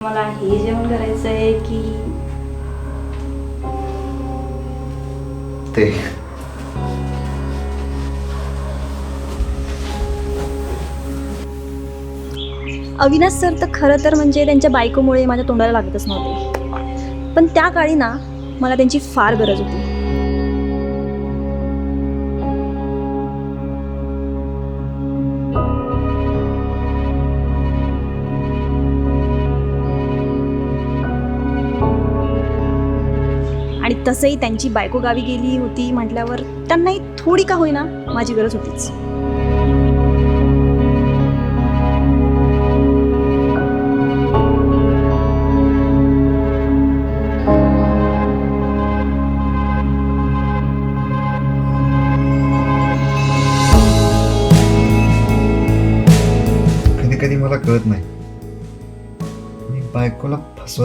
मला हे जेवण करायचं आहे की ते अविनाश सर तर खरं तर म्हणजे त्यांच्या बायकोमुळे माझ्या तोंडाला लागतच नव्हते, पण त्या काळी ना मला त्यांची फार गरज होती. आणि तसंही त्यांची बायको गावी गेली होती म्हटल्यावर त्यांनाही थोडी का होईना माझी गरज होतीच. कधी कधी मला कळत नाही मी बायकोला फसवत